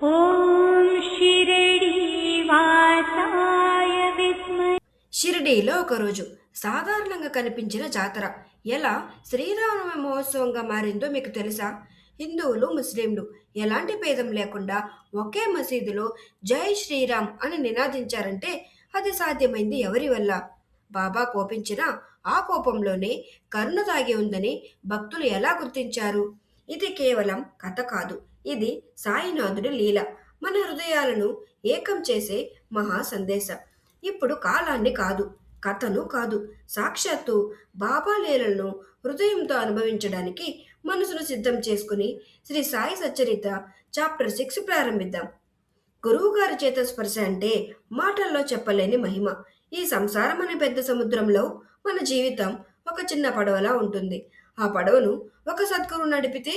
ఓం शिरडीवासाय विद्महे। షిరిడీలో ఒకరోజు సాధారణంగా కనిపించిన జాతర ఎలా శ్రీరామనవమి మహోత్సవంగా మారిందో మీకు తెలుసా? హిందువులు ముస్లింలు ఎలాంటి భేదం లేకుండా ఒకే మసీదులో జై శ్రీరామ్ అని నినాదించారంటే అది సాధ్యమైంది ఎవరి వల్ల? బాబా కోపించినా ఆ కోపంలోనే కరుణ దాగి ఉందని భక్తులు ఎలా గుర్తించారు? ఇది కేవలం కథ కాదు, ఇది సాయినాథుడి లీల, మన హృదయాలను ఏకం చేసే మహా సందేశం. ఇప్పుడు కాలాన్ని కాదు, కథను కాదు, సాక్షాత్తు బాబా లీలలను హృదయంతో అనుభవించడానికి మనసును సిద్ధం చేసుకుని శ్రీ సాయి సచ్చరిత చాప్టర్ 6 ప్రారంభిద్దాం. గురువుగారి చేత స్పర్శ అంటే మాటల్లో చెప్పలేని మహిమ. ఈ సంసారం అనే పెద్ద సముద్రంలో మన జీవితం ఒక చిన్న పడవలా ఉంటుంది. ఆ పడవను ఒక సద్గురు నడిపితే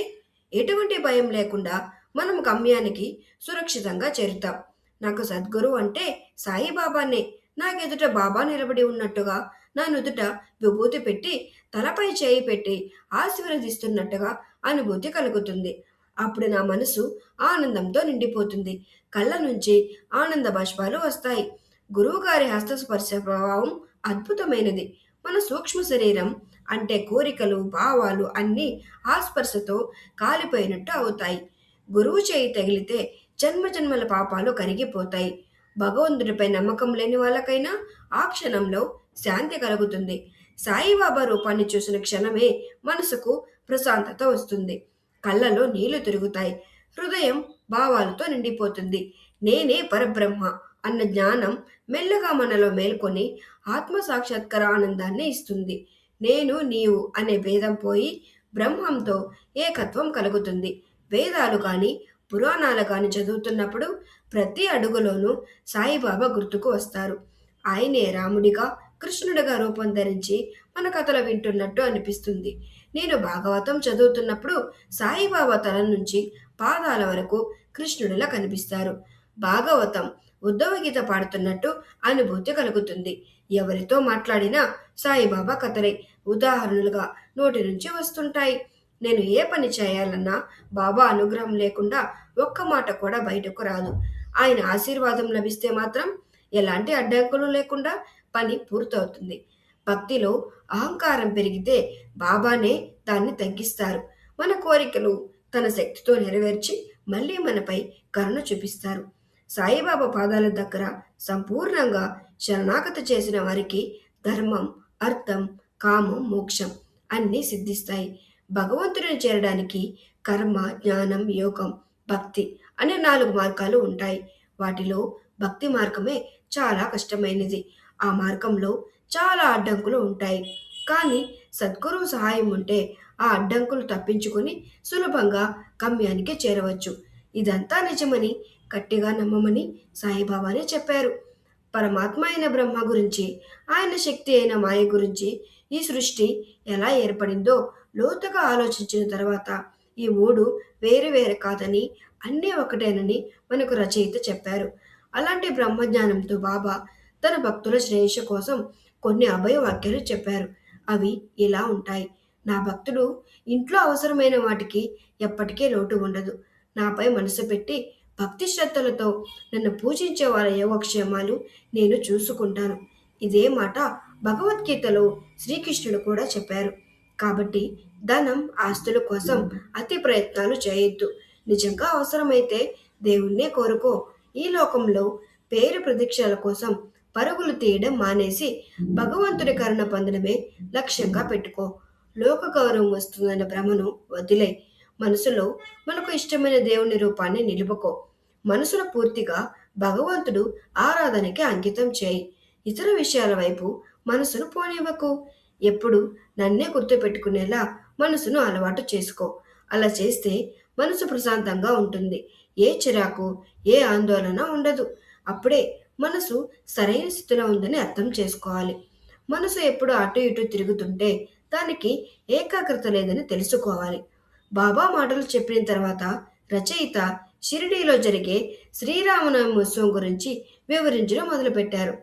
ఎటువంటి భయం లేకుండా మనం గమ్యానికి సురక్షితంగా చేరుతాం. నాకు సద్గురు అంటే సాయిబాబానే. నాకెదుట బాబా నిలబడి ఉన్నట్టుగా, నా నుదుట విభూతి పెట్టి, తలపై చేయి పెట్టి ఆశీర్వదిస్తున్నట్టుగా అనుభూతి కలుగుతుంది. అప్పుడు నా మనసు ఆనందంతో నిండిపోతుంది. కళ్ళ నుంచి ఆనంద బాష్పాలు వస్తాయి. గురువుగారి హస్తస్పర్శ ప్రభావం అద్భుతమైనది. మన సూక్ష్మ శరీరం అంటే కోరికలు, భావాలు అన్నీ ఆ స్పర్శతో కాలిపోయినట్టు అవుతాయి. గురువు చేయి తగిలితే జన్మ జన్మల పాపాలు కరిగిపోతాయి. భగవంతుడిపై నమ్మకం లేని వాళ్ళకైనా ఆ క్షణంలో శాంతి కలుగుతుంది. సాయిబాబా రూపాన్ని చూసిన క్షణమే మనసుకు ప్రశాంతత వస్తుంది. కళ్ళలో నీళ్లు తిరుగుతాయి. హృదయం భావాలతో నిండిపోతుంది. నేనే పరబ్రహ్మ అన్న జ్ఞానం మెల్లగా మనలో మేల్కొని ఆత్మ సాక్షాత్కార ఆనందాన్ని ఇస్తుంది. నేను నీవు అనే భేదం పోయి బ్రహ్మంతో ఏకత్వం కలుగుతుంది. వేదాలు కానీ పురాణాలు కానీ చదువుతున్నప్పుడు ప్రతి అడుగులోనూ సాయిబాబా గుర్తుకు వస్తారు. ఆయనే రాముడిగా, కృష్ణుడిగా రూపం ధరించి మన కథలు వింటున్నట్టు అనిపిస్తుంది. నేను భాగవతం చదువుతున్నప్పుడు సాయిబాబా తల నుంచి పాదాల వరకు కృష్ణుడిలా కనిపిస్తారు. భాగవతం ఉద్ధవ గీత పాడుతున్నట్టు అనుభూతి కలుగుతుంది. ఎవరితో మాట్లాడినా సాయిబాబా కథలే ఉదాహరణలుగా నోటి నుంచి వస్తుంటాయి. నేను ఏ పని చేయాలన్నా బాబా అనుగ్రహం లేకుండా ఒక్క మాట కూడా బయటకు రాదు. ఆయన ఆశీర్వాదం లభిస్తే మాత్రం ఎలాంటి అడ్డంకులు లేకుండా పని పూర్తవుతుంది. భక్తిలో అహంకారం పెరిగితే బాబానే దాన్ని తగ్గిస్తారు. మన కోరికలు తన శక్తితో నెరవేర్చి మళ్ళీ మనపై కరుణ చూపిస్తారు. సాయిబాబా పాదాల దగ్గర సంపూర్ణంగా శరణాగతి చేసిన వారికి ధర్మం, అర్థం, కామం, మోక్షం అన్నీ సిద్ధిస్తాయి. భగవంతుడిని చేరడానికి కర్మ, జ్ఞానం, యోగం, భక్తి అనే 4 మార్గాలు ఉంటాయి. వాటిలో భక్తి మార్గమే చాలా కష్టమైనది. ఆ మార్గంలో చాలా అడ్డంకులు ఉంటాయి. కానీ సద్గురువు సహాయం ఉంటే ఆ అడ్డంకులు తప్పించుకొని సులభంగా గమ్యానికి చేరవచ్చు. ఇదంతా నిజమని గట్టిగా నమ్మమని సాయిబాబానే చెప్పారు. పరమాత్మ అయిన బ్రహ్మ గురించి, ఆయన శక్తి అయిన మాయ గురించి, ఈ సృష్టి ఎలా ఏర్పడిందో లోతుగా ఆలోచించిన తర్వాత ఈ 3 వేరు వేరు కాదని, అన్నీ ఒకటేనని మనకు రచయిత చెప్పారు. అలాంటి బ్రహ్మజ్ఞానంతో బాబా తన భక్తుల శ్రేయస్సు కోసం కొన్ని అభయ వాక్యాలు చెప్పారు. అవి ఇలా ఉంటాయి: నా భక్తుడు ఇంట్లో అవసరమైన వాటికి ఎప్పటికీ లోటు ఉండదు. నాపై మనసు పెట్టి భక్తి శ్రద్ధలతో నన్ను పూజించే వాళ్ళ యోగక్షేమాలు నేను చూసుకుంటాను. ఇదే మాట భగవద్గీతలో శ్రీకృష్ణుడు కూడా చెప్పారు. కాబట్టి ధనం, ఆస్తుల కోసం అతి ప్రయత్నాలు చేయొద్దు. నిజంగా అవసరమైతే దేవుణ్ణే కోరుకో. ఈ లోకంలో పేరు ప్రదీక్షల కోసం పరుగులు తీయడం మానేసి భగవంతుడి కరుణ పొందడమే లక్ష్యంగా పెట్టుకో. లోక గౌరవం వస్తుందన్న భ్రమను వదిలే. మనసులో మనకు ఇష్టమైన దేవుని రూపాన్ని నిలుపుకో. మనసును పూర్తిగా భగవంతుడు ఆరాధనకి అంకితం చేయి. ఇతర విషయాల వైపు మనసును పోనివ్వకు. ఎప్పుడు నన్నే గుర్తుపెట్టుకునేలా మనసును అలవాటు చేసుకో. అలా చేస్తే మనసు ప్రశాంతంగా ఉంటుంది. ఏ చిరాకు, ఏ ఆందోళన ఉండదు. అప్పుడే మనసు సరైన స్థితిలో ఉందని అర్థం చేసుకోవాలి. మనసు ఎప్పుడు అటు ఇటు తిరుగుతుంటే దానికి ఏకాగ్రత లేదని తెలుసుకోవాలి. బాబా మాటలు చెప్పిన తర్వాత రచయిత షిరిడీలో జరిగే శ్రీరామనవమి ఉత్సవం గురించి వివరించడం మొదలుపెట్టారు.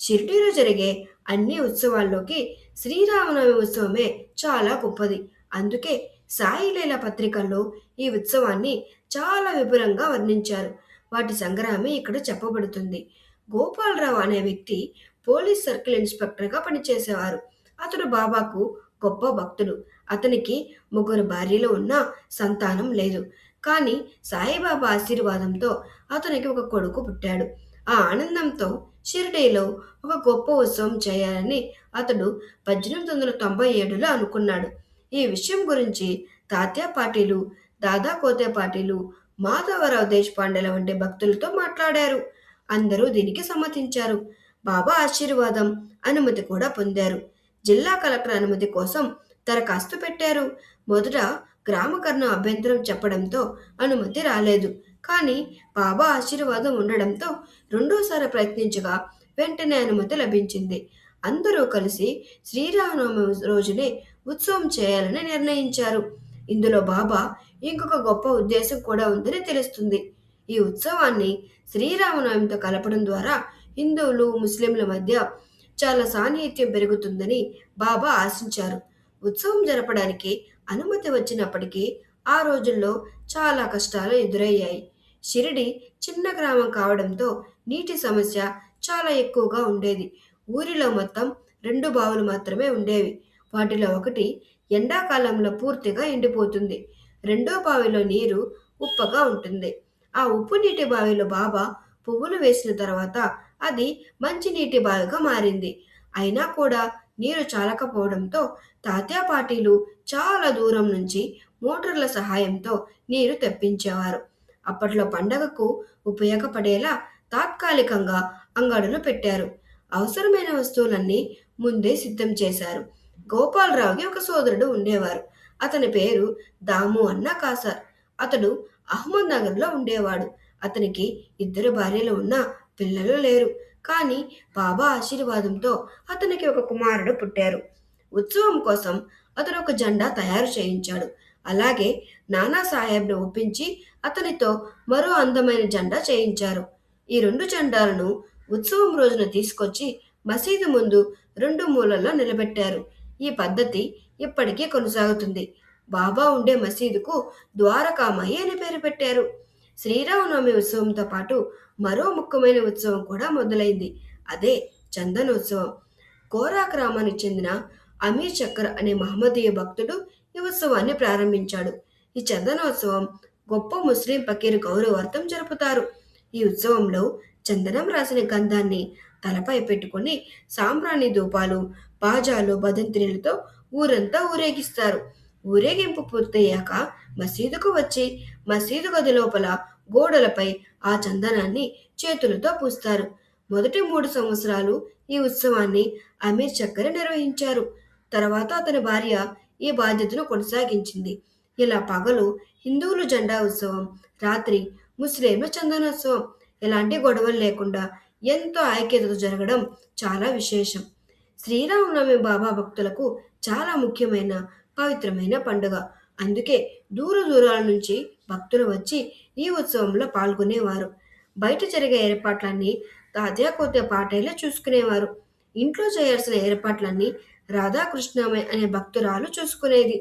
షిరిడీలో జరిగే అన్ని ఉత్సవాల్లోకి శ్రీరామనవమి ఉత్సవమే చాలా గొప్పది. అందుకే సాయి లీల పత్రికల్లో ఈ ఉత్సవాన్ని చాలా విపులంగా వర్ణించారు. వాటి సంగ్రహమే ఇక్కడ చెప్పబడుతుంది. గోపాలరావు అనే వ్యక్తి పోలీస్ సర్కిల్ ఇన్స్పెక్టర్గా పనిచేసేవారు. అతడు బాబాకు గొప్ప భక్తుడు. అతనికి ముగ్గురు భార్యలు ఉన్నా సంతానం లేదు. కానీ సాయిబాబా ఆశీర్వాదంతో అతనికి ఒక కొడుకు పుట్టాడు. ఆ ఆనందంతో షిరిడీలో ఒక గొప్ప ఉత్సవం చేయాలని అతడు 1897లో అనుకున్నాడు. ఈ విషయం గురించి తాత్యా పాటీలు, దాదా కోతే పాటీలు, మాధవరావు దేశపాండేల వంటి భక్తులతో మాట్లాడారు. అందరూ దీనికి సమ్మతించారు. బాబా ఆశీర్వాదం, అనుమతి కూడా పొందారు. జిల్లా కలెక్టర్ అనుమతి కోసం దరఖాస్తు పెట్టారు. మొదట గ్రామకర్ణం అభ్యంతరం చెప్పడంతో అనుమతి రాలేదు. కానీ బాబా ఆశీర్వాదం ఉండడంతో రెండోసారి ప్రయత్నించగా వెంటనే అనుమతి లభించింది. అందరూ కలిసి శ్రీరామనవమి రోజునే ఉత్సవం చేయాలని నిర్ణయించారు. ఇందులో బాబా ఇంకొక గొప్ప ఉద్దేశం కూడా ఉందని తెలుస్తుంది. ఈ ఉత్సవాన్ని శ్రీరామనవమితో కలపడం ద్వారా హిందువులు, ముస్లింల మధ్య చాలా సాన్నిహిత్యం పెరుగుతుందని బాబా ఆశించారు. ఉత్సవం జరపడానికి అనుమతి వచ్చినప్పటికీ ఆ రోజుల్లో చాలా కష్టాలు ఎదురయ్యాయి. షిరిడి చిన్న గ్రామం కావడంతో నీటి సమస్య చాలా ఎక్కువగా ఉండేది. ఊరిలో మొత్తం 2 బావులు మాత్రమే ఉండేవి. వాటిలో ఒకటి ఎండాకాలంలో పూర్తిగా ఎండిపోతుంది. రెండో బావిలో నీరు ఉప్పగా ఉంటుంది. ఆ ఉప్పు నీటి బావిలో బాబా పువ్వులు వేసిన తర్వాత అది మంచినీటి బావిగా మారింది. అయినా కూడా నీరు చాలకపోవడంతో తాత్యా పాటీలు చాలా దూరం నుంచి మోటార్ల సహాయంతో నీరు తెప్పించేవారు. అప్పట్లో పండగకు ఉపయోగపడేలా తాత్కాలికంగా అంగడులు పెట్టారు. అవసరమైన వస్తువులన్నీ ముందే సిద్ధం చేశారు. గోపాలరావుకి ఒక సోదరుడు ఉండేవారు. అతని పేరు దాము అన్న కాసార్. అతడు అహ్మద్ నగర్లో ఉండేవాడు. అతనికి 2 భార్యలు ఉన్నా పిల్లలు లేరు. కానీ బాబా ఆశీర్వాదంతో అతనికి ఒక కుమారుడు పుట్టారు. ఉత్సవం కోసం అతను ఒక జెండా తయారు చేయించాడు. అలాగే నానా సాహెబ్ను ఒప్పించి అతనితో మరో అందమైన జెండా చేయించారు. ఈ 2 జెండాలను ఉత్సవం రోజున తీసుకొచ్చి మసీదు ముందు 2 మూలల్లో నిలబెట్టారు. ఈ పద్ధతి ఇప్పటికీ కొనసాగుతుంది. బాబా ఉండే మసీదుకు ద్వారకామాయి అని పేరు పెట్టారు. శ్రీరామనవమి ఉత్సవంతో పాటు మరో ముఖ్యమైన ఉత్సవం కూడా మొదలైంది. అదే చందనోత్సవం. కోరా గ్రామానికి చెందిన అమీర్ చక్కర్ అనే మహమ్మదీయ భక్తుడు ఈ ఉత్సవాన్ని ప్రారంభించాడు. ఈ చందనోత్సవం గొప్ప ముస్లిం ఫకీర్ గౌరవార్థం జరుపుతారు. ఈ ఉత్సవంలో చందనం రాసిన గంధాన్ని తలపై పెట్టుకుని సాంబ్రాణి ధూపాలు, బాజాలు, భదంత్రీలతో ఊరంతా ఊరేగిస్తారు. ఊరేగింపు పూర్తయ్యాక మసీదుకు వచ్చి మసీదు గది లోపల గోడలపై ఆ చందనాన్ని చేతులతో పూస్తారు. మొదటి 3 సంవత్సరాలు ఈ ఉత్సవాన్ని అమీర్ చక్కర్ నిర్వహించారు. తర్వాత అతని భార్య ఈ బాధ్యతను కొనసాగించింది. ఇలా పగలు హిందువులు జెండా ఉత్సవం, రాత్రి ముస్లింల చందనోత్సవం ఎలాంటి గొడవలు లేకుండా ఎంతో ఐక్యతతో జరగడం చాలా విశేషం. శ్రీరామనవమి బాబా భక్తులకు చాలా ముఖ్యమైన పవిత్రమైన పండుగ. అందుకే దూర దూరాల నుంచి భక్తులు వచ్చి ఈ ఉత్సవంలో పాల్గొనేవారు. బయట జరిగే ఏర్పాట్లన్నీ తాత్యా కోతే పాటేలే చూసుకునేవారు. ఇంట్లో చేయాల్సిన ఏర్పాట్లన్నీ రాధాకృష్ణమయ్య అనే భక్తురాలు చూసుకునేది.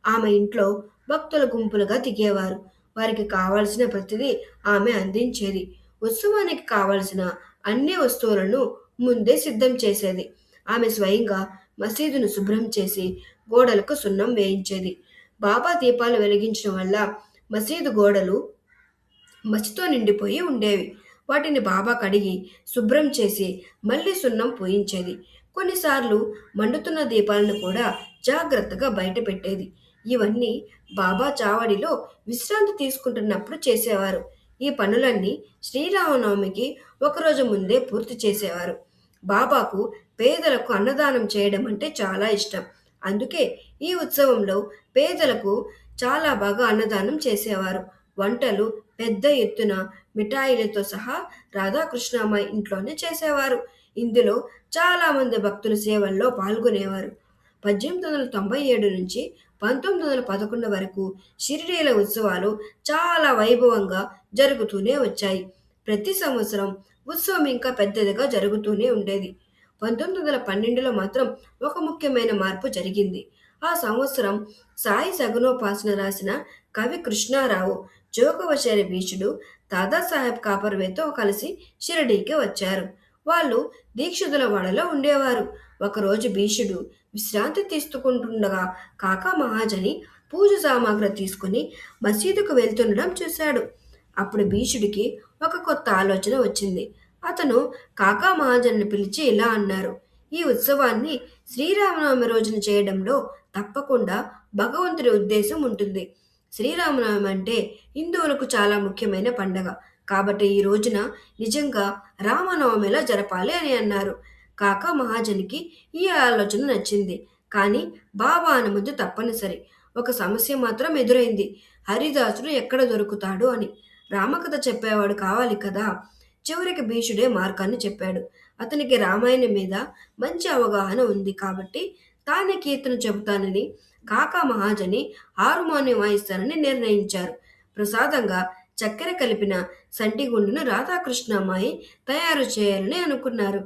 ఆమె ఇంట్లో భక్తుల గుంపులుగా దిగేవారు. వారికి కావలసిన ప్రతిదీ ఆమె అందించేది. ఉత్సవానికి కావలసిన అన్ని వస్తువులను ముందే సిద్ధం చేసేది. ఆమె స్వయంగా మసీదును శుభ్రం చేసి గోడలకు సున్నం వేయించేది. బాబా దీపాలు వెలిగించడం వల్ల మసీదు గోడలు మసితో నిండిపోయి ఉండేవి. వాటిని బాబా కడిగి శుభ్రం చేసి మళ్ళీ సున్నం పూయించేది. కొన్నిసార్లు మండుతున్న దీపాలను కూడా జాగ్రత్తగా బయట పెట్టేది. ఇవన్నీ బాబా చావడిలో విశ్రాంతి తీసుకుంటున్నప్పుడు చేసేవారు. ఈ పనులన్నీ శ్రీరామనవమికి ఒకరోజు ముందే పూర్తి చేసేవారు. బాబాకు పేదలకు అన్నదానం చేయడం అంటే చాలా ఇష్టం. అందుకే ఈ ఉత్సవంలో పేదలకు చాలా బాగా అన్నదానం చేసేవారు. వంటలు పెద్ద ఎత్తున మిఠాయిలతో సహా రాధాకృష్ణమ్మ ఇంట్లోనే చేసేవారు. ఇందులో చాలా మంది భక్తులు సేవల్లో పాల్గొనేవారు. 1897 నుంచి 1911 వరకు షిరిడీల ఉత్సవాలు చాలా వైభవంగా జరుగుతూనే వచ్చాయి. ప్రతి సంవత్సరం ఉత్సవం ఇంకా పెద్దదిగా జరుగుతూనే ఉండేది. 1912లో మాత్రం ఒక ముఖ్యమైన మార్పు జరిగింది. ఆ సంవత్సరం సాయి సగుణోపాసన రాసిన కవి కృష్ణారావు జోగవశరి భీషుడు దాదాసాహెబ్ కాపర్వేతో కలిసి షిరిడీకి వచ్చారు. వాళ్ళు దీక్షితుల వాడలో ఉండేవారు. ఒకరోజు భీషుడు విశ్రాంతి తీసుకుంటుండగా కాకా మహాజని పూజ సామాగ్రి తీసుకుని మసీదుకు వెళ్తుండడం చూశాడు. అప్పుడు భీషుడికి ఒక కొత్త ఆలోచన వచ్చింది. అతను కాకా మహాజన్ని పిలిచి ఇలా అన్నారు: ఈ ఉత్సవాన్ని శ్రీరామనవమి రోజున చేయడంలో తప్పకుండా భగవంతుడి ఉద్దేశం ఉంటుంది. శ్రీరామనవమి అంటే హిందువులకు చాలా ముఖ్యమైన పండగ. కాబట్టి ఈ రోజున నిజంగా రామనవమిలా జరపాలి అని అన్నారు. కాకా మహాజనికి ఈ ఆలోచన నచ్చింది. కానీ బాబా అనుమతి తప్పనిసరి. ఒక సమస్య మాత్రం ఎదురైంది. హరిదాసుడు ఎక్కడ దొరుకుతాడు అని. రామకథ చెప్పేవాడు కావాలి కదా. చివరికి భీషుడే మార్గాన్ని చెప్పాడు. అతనికి రామాయణం మీద మంచి అవగాహన ఉంది కాబట్టి తానే కీర్తన చెబుతానని, కాకా మహాజని హార్మోనియం వాయిస్తానని నిర్ణయించారు. ప్రసాదంగా చక్కెర కలిపిన సంటిగుండును రాధాకృష్ణమ్మాయి తయారు చేయాలని అనుకున్నారు.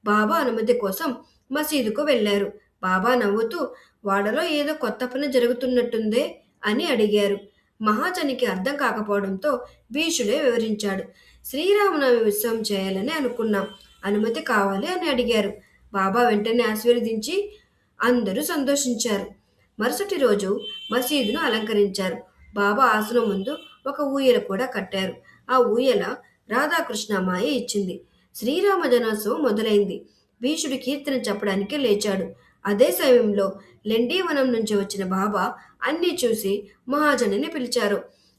బాబా అనుమతి కోసం మసీదుకు వెళ్లారు. బాబా నవ్వుతూ, వాడలో ఏదో కొత్త పని జరుగుతున్నట్టుందే అని అడిగారు. మహాజనికి అర్థం కాకపోవడంతో భీషుడే వివరించాడు. శ్రీరామనవమి ఉత్సవం చేయాలని అనుకున్నాం, అనుమతి కావాలి అని అడిగారు. బాబా వెంటనే ఆశీర్వదించి అందరూ సంతోషించారు. మరుసటి రోజు మసీదును అలంకరించారు. బాబా ఆసనం ముందు ఒక ఊయల కూడా కట్టారు. ఆ ఊయల రాధాకృష్ణమాయ ఇచ్చింది. శ్రీరామ జనోత్సవం మొదలైంది. భీషుడు కీర్తన చెప్పడానికి లేచాడు. అదే సమయంలో లెండీవనం నుంచి వచ్చిన బాబా అన్నీ చూసి మహాజనిని పిలిచారు.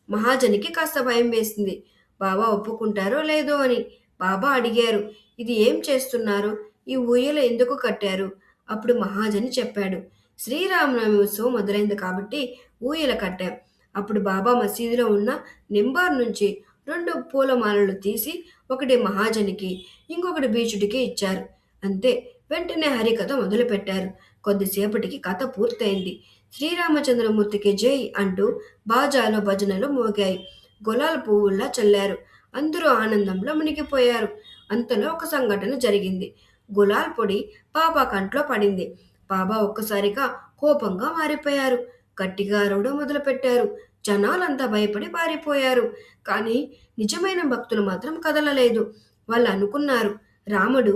మహాజనికి కాస్త భయం వేసింది. బాబా ఒప్పుకుంటారో లేదో అని. బాబా అడిగారు, ఇది ఏం చేస్తున్నారు? ఈ ఊయల ఎందుకు కట్టారు? అప్పుడు మహాజని చెప్పాడు, శ్రీరామనవమి ఉత్సవం మొదలైంది కాబట్టి ఊయల కట్టాం. అప్పుడు బాబా మసీదులో ఉన్న నింబార్ నుంచి 2 పూలమాలలు తీసి ఒకటి మహాజనికి, ఇంకొకటి భీషుడికి ఇచ్చారు. అంతే. వెంటనే హరికథ మొదలుపెట్టారు. కొద్దిసేపటికి కథ పూర్తయింది. శ్రీరామచంద్రమూర్తికి జై అంటూ బాజాలు భజనలు మోగాయి. గులాల్ పువ్వుల్లా చల్లారు. అందరూ ఆనందంలో మునిగిపోయారు. అంతలో ఒక సంఘటన జరిగింది. గులాల్ పొడి బాబా కంట్లో పడింది. బాబా ఒక్కసారిగా కోపంగా మారిపోయారు. గట్టిగా అరవడం మొదలుపెట్టారు. జనాలంతా భయపడి పారిపోయారు. కానీ నిజమైన భక్తులు మాత్రం కదలలేదు. వాళ్ళు అనుకున్నారు, రాముడు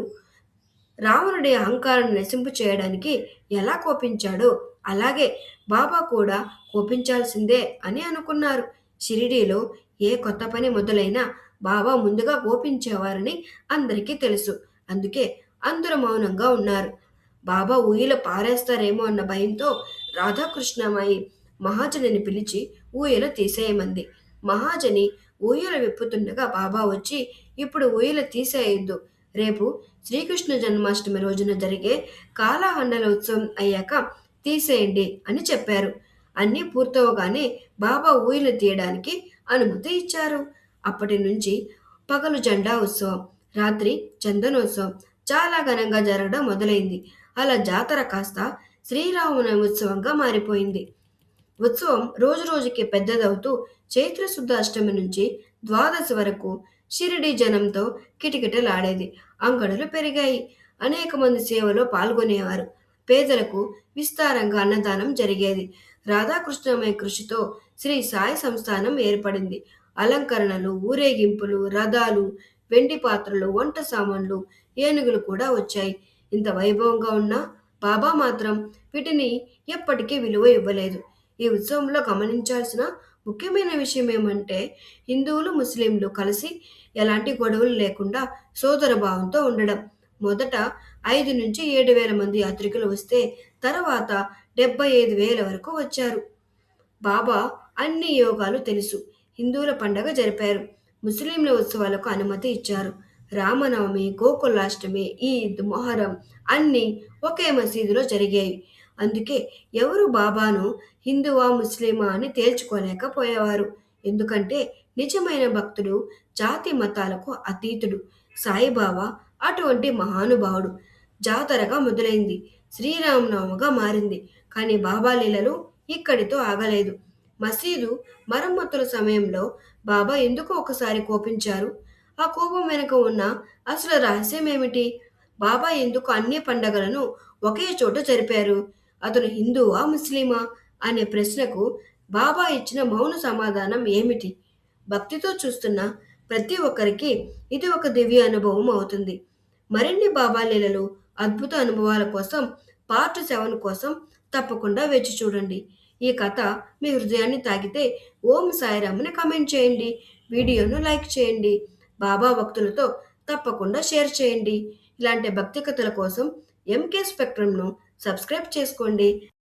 రావణుడి అహంకారాన్ని నశింపు చేయడానికి ఎలా కోపించాడో అలాగే బాబా కూడా కోపించాల్సిందే అని అనుకున్నారు. షిరిడీలో ఏ కొత్త పని మొదలైనా బాబా ముందుగా కోపించేవారని అందరికీ తెలుసు. అందుకే అందరూ మౌనంగా ఉన్నారు. బాబా ఊయల పారేస్తారేమో అన్న భయంతో రాధాకృష్ణమాయి మహాజనిని పిలిచి ఊయల తీసేయమంది. మహాజని ఊయల విప్పుతుండగా బాబా వచ్చి, ఇప్పుడు ఊయల తీసేయొద్దు. రేపు శ్రీకృష్ణ జన్మాష్టమి రోజున జరిగే కాలాహండల ఉత్సవం అయ్యాక తీసేయండి అని చెప్పారు. అన్నీ పూర్తవగానే బాబా ఊయలు తీయడానికి అనుమతి ఇచ్చారు. అప్పటి నుంచి పగలు జెండా ఉత్సవం, రాత్రి చందనోత్సవం చాలా ఘనంగా జరగడం మొదలైంది. అలా జాతర కాస్త శ్రీరామనవమి ఉత్సవంగా మారిపోయింది. ఉత్సవం రోజు రోజుకి పెద్దదవుతూ చైత్రశుద్ధ అష్టమి నుంచి ద్వాదశి వరకు షిరిడి జనంతో కిటకిటలాడేది. అంగడులు పెరిగాయి. అనేక మంది సేవలో పాల్గొనేవారు. పేదలకు విస్తారంగా అన్నదానం జరిగేది. రాధాకృష్ణమయ కృషితో శ్రీ సాయి సంస్థానం ఏర్పడింది. అలంకరణలు, ఊరేగింపులు, రథాలు, వెండి పాత్రలు, వంట సామాన్లు, ఏనుగులు కూడా వచ్చాయి. ఇంత వైభవంగా ఉన్న బాబా మాత్రం వీటిని ఎప్పటికీ విలువ ఇవ్వలేదు. ఈ ఉత్సవంలో గమనించాల్సిన ముఖ్యమైన విషయం ఏమంటే, హిందువులు ముస్లింలు కలిసి ఎలాంటి గొడవలు లేకుండా సోదరభావంతో ఉండడం. మొదట 5 నుంచి 7,000 మంది యాత్రికులు వస్తే తర్వాత 75,000 వరకు వచ్చారు. బాబా అన్ని యోగాలు తెలుసు. హిందువుల పండగ జరిపారు. ముస్లింల ఉత్సవాలకు అనుమతి ఇచ్చారు. రామనవమి, గోకులాష్టమి, ఈద్, మొహరం అన్నీ ఒకే మసీదులో జరిగాయి. అందుకే ఎవరు బాబాను హిందువా ముస్లిమా అని తేల్చుకోలేకపోయేవారు. ఎందుకంటే నిజమైన భక్తుడు జాతి మతాలకు అతీతుడు. సాయిబాబా అటువంటి మహానుభావుడు. జాతరగా మొదలైంది. శ్రీరామనవమిగా మారింది. కానీ బాబా లీలలు ఇక్కడితో ఆగలేదు. మసీదు మరమ్మతుల సమయంలో బాబా ఎందుకు ఒకసారి కోపించారు? ఆ కోపం వెనుక ఉన్న అసలు రహస్యం ఏమిటి? బాబా ఎందుకు అన్ని పండగలను ఒకే చోట జరిపారు? అతను హిందువా ముస్లిమా అనే ప్రశ్నకు బాబా ఇచ్చిన మౌన సమాధానం ఏమిటి? భక్తితో చూస్తున్న ప్రతి ఒక్కరికి ఇది ఒక దివ్య అనుభవం అవుతుంది. మరిన్ని బాబా లీలలు, అద్భుత అనుభవాల కోసం పార్ట్ 7 కోసం తప్పకుండా వేచి చూడండి. ఈ కథ మీ హృదయాన్ని తాకితే ఓం సాయిరామ్ అని కామెంట్ చేయండి. వీడియోను లైక్ చేయండి. బాబా భక్తులతో తప్పకుండా షేర్ చేయండి. ఇలాంటి భక్తి కథల కోసం ఎంకే స్పెక్ట్రమ్ను సబ్స్క్రైబ్ చేసుకోండి.